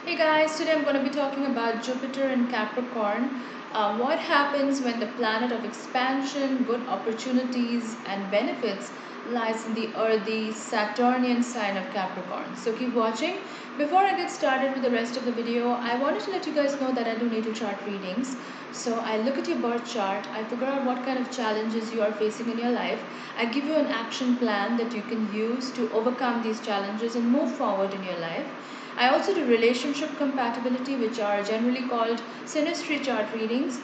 Hey guys, today I'm going to be talking about Jupiter in Capricorn. What happens when the planet of expansion, good opportunities, and benefits lies in the earthy Saturnian sign of Capricorn. So keep watching. Before I get started with the rest of the video, I wanted to let you guys know that I do natal chart readings. So I look at your birth chart, I figure out what kind of challenges you are facing in your life. I give you an action plan that you can use to overcome these challenges and move forward in your life. I also do relationship compatibility, which are generally called Synastry chart readings.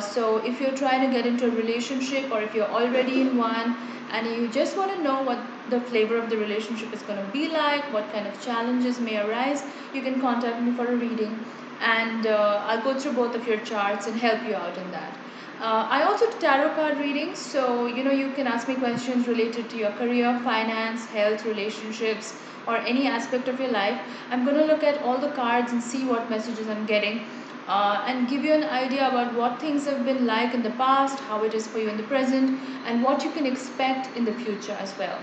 So, if you're trying to get into a relationship or if you're already in one and you just want to know what the flavor of the relationship is going to be like, what kind of challenges may arise, you can contact me for a reading and I'll go through both of your charts and help you out in that. I also do tarot card readings, so you can ask me questions related to your career, finance, health, relationships, or any aspect of your life. I'm going to look at all the cards and see what messages I'm getting, and give you an idea about what things have been like in the past, how it is for you in the present, and what you can expect in the future as well.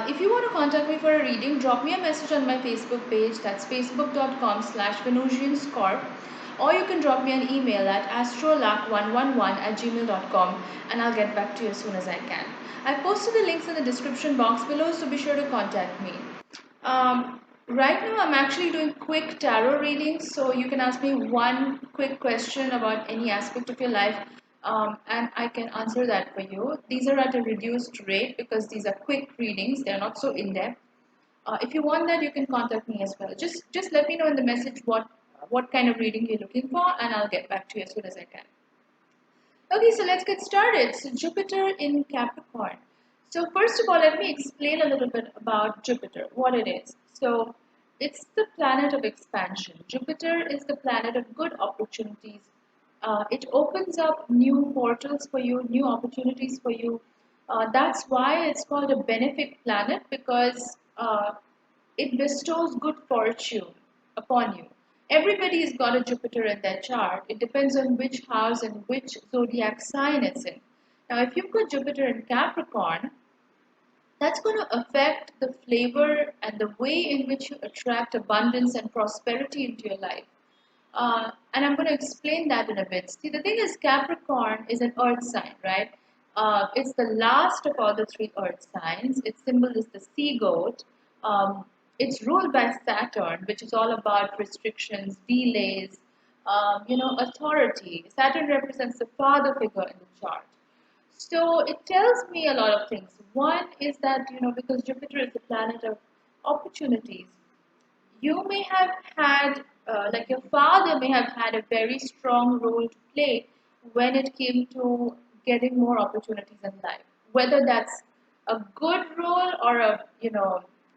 If you want to contact me for a reading, drop me a message on my Facebook page. That's facebook.com/Venusianscorp. Or you can drop me an email at astrolac111@gmail.com and I'll get back to you as soon as I can. I've posted the links in the description box below, so be sure to contact me. Right now, I'm actually doing quick tarot readings, so you can ask me one quick question about any aspect of your life, and I can answer that for you. These are at a reduced rate because these are quick readings; they're not so in depth. If you want that, you can contact me as well. Just let me know in the message what kind of reading you're looking for, and I'll get back to you as soon as I can. Okay, so let's get started. So Jupiter in Capricorn. So first of all, let me explain a little bit about Jupiter, what it is. So it's the planet of expansion. Jupiter is the planet of good opportunities. It opens up new portals for you, new opportunities for you. That's why it's called a benefic planet because it bestows good fortune upon you. Everybody's got a Jupiter in their chart. It depends on which house and which zodiac sign it's in. Now, if you've got Jupiter in Capricorn, that's going to affect the flavor and the way in which you attract abundance and prosperity into your life. And I'm going to explain that in a bit. See, the thing is, Capricorn is an earth sign, right? It's the last of all the three earth signs. Its symbol is the sea goat. Um, it's ruled by Saturn, which is all about restrictions, delays, authority. Saturn represents the father figure in the chart. So it tells me a lot of things. One is that, because Jupiter is the planet of opportunities, you may have had, like your father may have had a very strong role to play when it came to getting more opportunities in life. Whether that's a good role or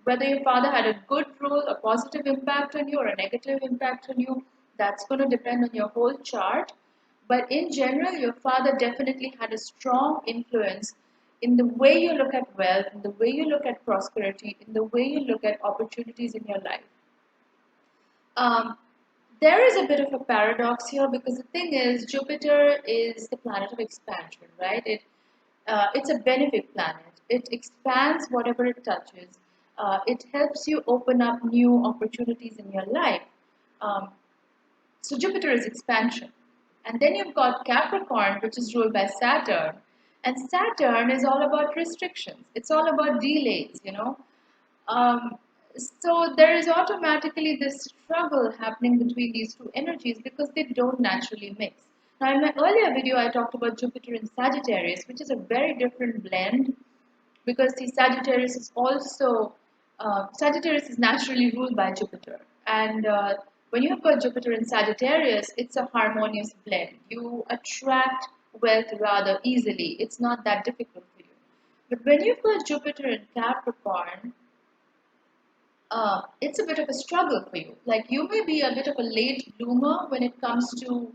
whether your father had a good role, a positive impact on you or a negative impact on you, that's going to depend on your whole chart. But in general, your father definitely had a strong influence in the way you look at wealth, in the way you look at prosperity, in the way you look at opportunities in your life. Um, there is a bit of a paradox here because the thing is, Jupiter is the planet of expansion, right? It's a benefic planet. It expands whatever it touches. It helps you open up new opportunities in your life. Um, so Jupiter is expansion. And then you've got Capricorn, which is ruled by Saturn. And Saturn is all about restrictions. It's all about delays. Um, so there is automatically this struggle happening between these two energies because they don't naturally mix. Now, in my earlier video, I talked about Jupiter in Sagittarius, which is a very different blend because the Sagittarius is naturally ruled by Jupiter, and when you have got Jupiter in Sagittarius, it's a harmonious blend. You attract wealth rather easily. It's not that difficult for you. But when you've got Jupiter in Capricorn, it's a bit of a struggle for you. Like you may be a bit of a late bloomer when it comes to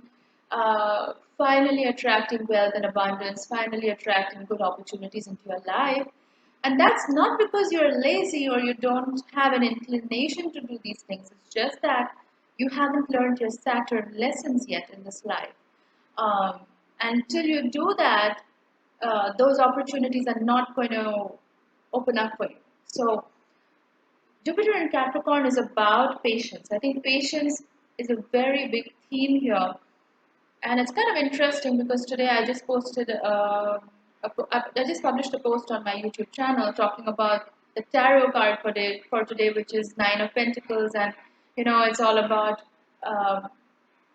finally attracting wealth and abundance, finally attracting good opportunities into your life. And that's not because you're lazy or you don't have an inclination to do these things. It's just that you haven't learned your Saturn lessons yet in this life. Um, until you do that, those opportunities are not going to open up for you. So Jupiter in Capricorn is about patience. I think patience is a very big theme here. And it's kind of interesting because today I just posted, I just published a post on my YouTube channel talking about the tarot card for today, which is Nine of Pentacles, and it's all about um,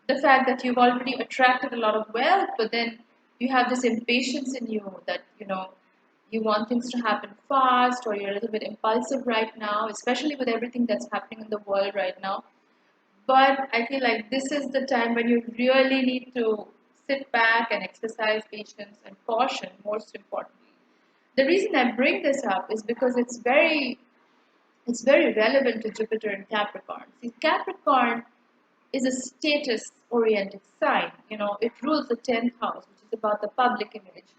the fact that you've already attracted a lot of wealth, but then you have this impatience in you that you want things to happen fast, or you're a little bit impulsive right now, especially with everything that's happening in the world right now. But I feel like this is the time when you really need to sit back and exercise patience and caution, most importantly. The reason I bring this up is because it's very relevant to Jupiter and Capricorn. See, Capricorn is a status oriented sign. It rules the 10th house, which is about the public image,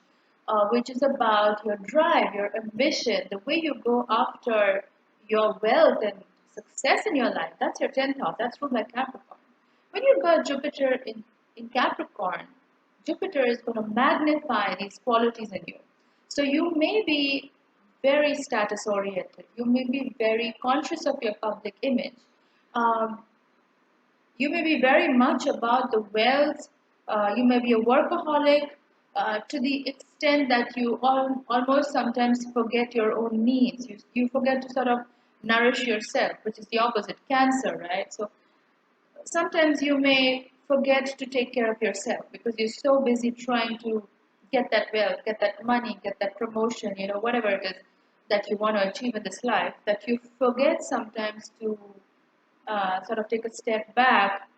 which is about your drive, your ambition, the way you go after your wealth and success in your life. That's your 10th house. That's ruled by Capricorn. When you've got Jupiter in Capricorn, Jupiter is going to magnify these qualities in you. So you may be very status oriented. You may be very conscious of your public image. Um, you may be very much about the wealth. You may be a workaholic to the extent that you almost sometimes forget your own needs. You forget to sort of nourish yourself, which is the opposite, Cancer, right? So sometimes you may forget to take care of yourself because you're so busy trying to get that wealth, get that money, get that promotion, whatever it is that you want to achieve in this life, that you forget sometimes to sort of take a step back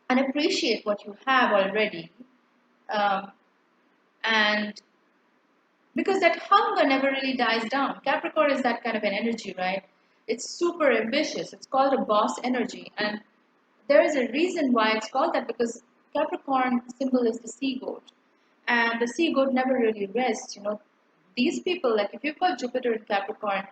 and appreciate what you have already. Um, and because that hunger never really dies down. Capricorn is that kind of an energy, right? It's super ambitious. It's called a boss energy. And there is a reason why it's called that, because Capricorn symbol is the sea goat. And the sea goat never really rests. These people, like if you've got Jupiter in Capricorn,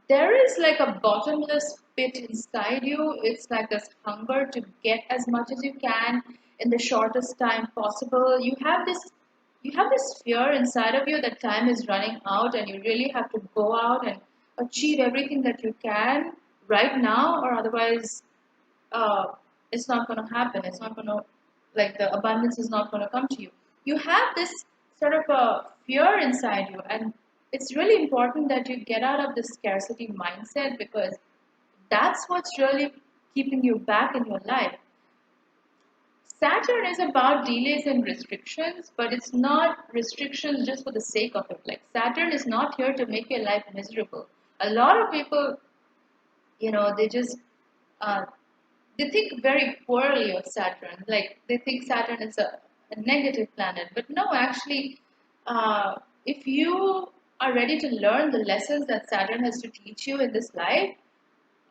there is like a bottomless pit inside you. It's like this hunger to get as much as you can in the shortest time possible. You have this fear inside of you that time is running out and you really have to go out and achieve everything that you can right now, or otherwise uh, it's not going to happen. It's not going to, like, the abundance is not going to come to you. You have this sort of a fear inside you, and it's really important that you get out of this scarcity mindset, because that's what's really keeping you back in your life. Saturn is about delays and restrictions, but it's not restrictions just for the sake of it. Like, Saturn is not here to make your life miserable. A lot of people, they just uh, they think very poorly of Saturn. Like, they think Saturn is a negative planet. But no, actually, if you are ready to learn the lessons that Saturn has to teach you in this life,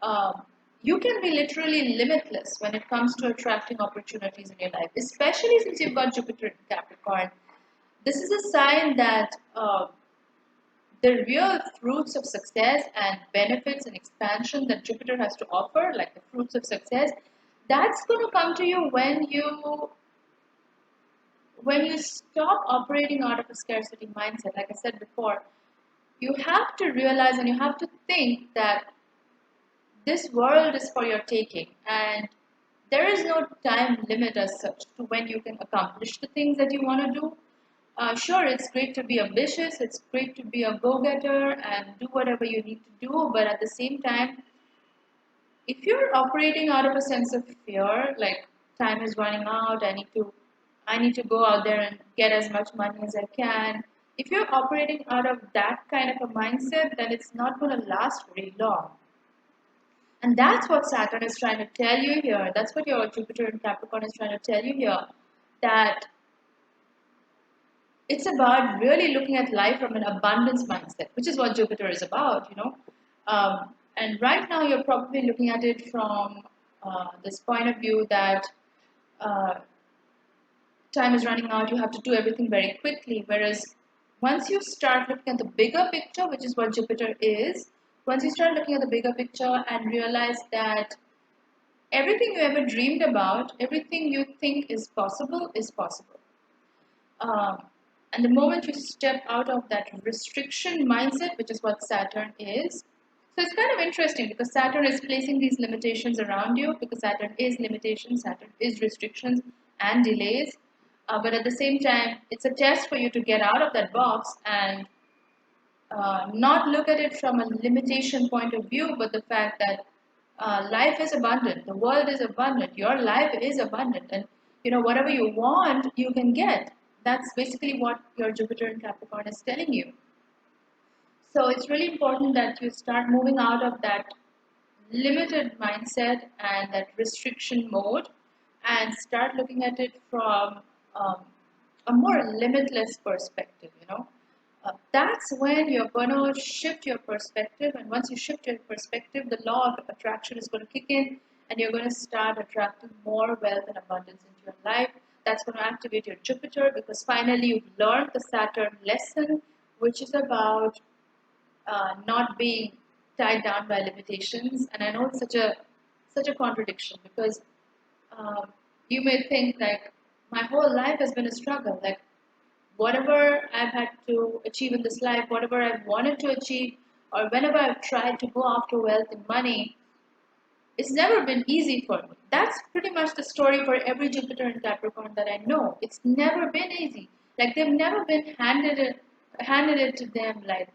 um, you can be literally limitless when it comes to attracting opportunities in your life, especially since you've got Jupiter in Capricorn. This is a sign that the real fruits of success and benefits and expansion that Jupiter has to offer, like the fruits of success, that's going to come to you when you stop operating out of a scarcity mindset. Like I said before, you have to realize and you have to think that this world is for your taking, and there is no time limit as such to when you can accomplish the things that you want to do. Sure, it's great to be ambitious, it's great to be a go getter and do whatever you need to do, but at the same time, if you're operating out of a sense of fear, like time is running out, I need to go out there and get as much money as I can. If you're operating out of that kind of a mindset, then it's not going to last very long. And that's what Saturn is trying to tell you here. That's what your Jupiter and Capricorn is trying to tell you here. That it's about really looking at life from an abundance mindset, which is what Jupiter is about. And right now, you're probably looking at it from this point of view that uh, time is running out, you have to do everything very quickly. Whereas once you start looking at the bigger picture, which is what Jupiter is, once you start looking at the bigger picture and realize that everything you ever dreamed about, everything you think is possible is possible. Um, and the moment you step out of that restriction mindset, which is what Saturn is, So it's kind of interesting because Saturn is placing these limitations around you, because Saturn is limitations, Saturn is restrictions and delays. But at the same time, it's a test for you to get out of that box and not look at it from a limitation point of view, but the fact that life is abundant, the world is abundant, your life is abundant, and whatever you want, you can get. That's basically what your Jupiter in Capricorn is telling you. So it's really important that you start moving out of that limited mindset and that restriction mode and start looking at it from um, a more limitless perspective. That's when you're going to shift your perspective, and once you shift your perspective, the law of attraction is going to kick in, and you're going to start attracting more wealth and abundance into your life. That's going to activate your Jupiter, because finally you've learned the Saturn lesson, which is about not being tied down by limitations. And I know it's such a contradiction, because um, you may think like, my whole life has been a struggle. Like, whatever I've had to achieve in this life, whatever I've wanted to achieve, or whenever I've tried to go after wealth and money, it's never been easy for me. That's pretty much the story for every Jupiter and Capricorn that I know. It's never been easy. Like, they've never been handed it to them like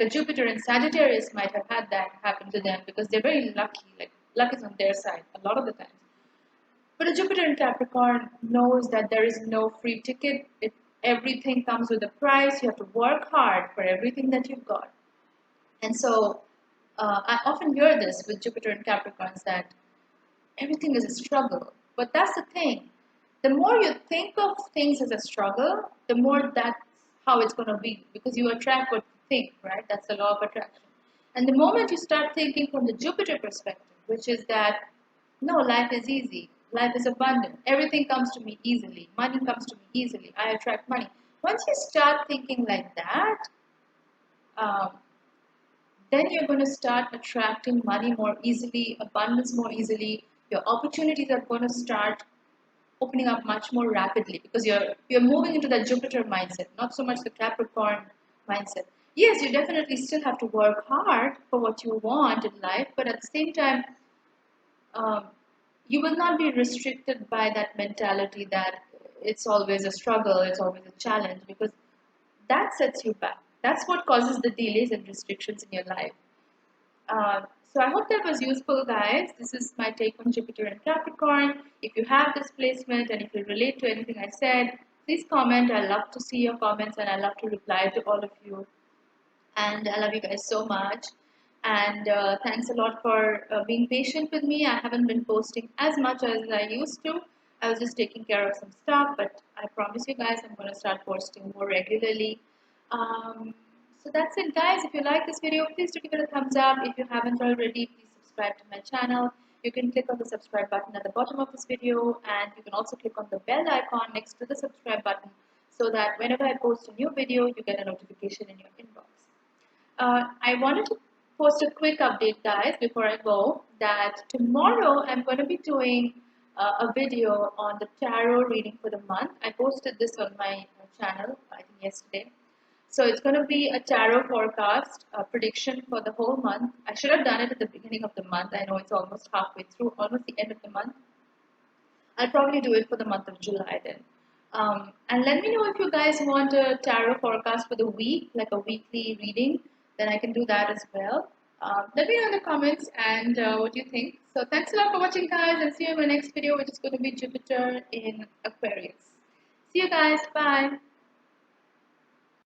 a Jupiter and Sagittarius might have had that happen to them, because they're very lucky. Like, luck is on their side a lot of the times. But a Jupiter in Capricorn knows that there is no free ticket. Everything comes with a price. You have to work hard for everything that you've got. And so I often hear this with Jupiter and Capricorns, that everything is a struggle. But that's the thing. The more you think of things as a struggle, the more that's how it's going to be, because you attract what you think, right? That's the law of attraction. And the moment you start thinking from the Jupiter perspective, which is that no, life is easy, life is abundant, everything comes to me easily, money comes to me easily, I attract money. Once you start thinking like that, um, then you're going to start attracting money more easily, abundance more easily. Your opportunities are going to start opening up much more rapidly, because you're moving into that Jupiter mindset, not so much the Capricorn mindset. Yes, you definitely still have to work hard for what you want in life, but at the same time, um, you will not be restricted by that mentality that it's always a struggle, it's always a challenge, because that sets you back. That's what causes the delays and restrictions in your life. So I hope that was useful, guys. This is my take on Jupiter and Capricorn. If you have this placement and if you relate to anything I said, please comment. I love to see your comments, and I love to reply to all of you. And I love you guys so much. And thanks a lot for being patient with me. I haven't been posting as much as I used to. I was just taking care of some stuff, but I promise you guys I'm going to start posting more regularly. So that's it, guys. If you like this video, please do give it a thumbs up. If you haven't already, please subscribe to my channel. You can click on the subscribe button at the bottom of this video, and you can also click on the bell icon next to the subscribe button, so that whenever I post a new video, you get a notification in your inbox. I wanted to post a quick update, guys, before I go, that tomorrow I'm going to be doing a video on the tarot reading for the month. I posted this on my channel, I think yesterday. So it's going to be a tarot forecast prediction for the whole month. I should have done it at the beginning of the month. I know it's almost halfway through, almost the end of the month. I'll probably do it for the month of July then. And let me know if you guys want a tarot forecast for the week, like a weekly reading, then I can do that as well. Let me know in the comments and what you think. So thanks a lot for watching, guys, and see you in my next video, which is going to be Jupiter in Aquarius. See you guys. Bye.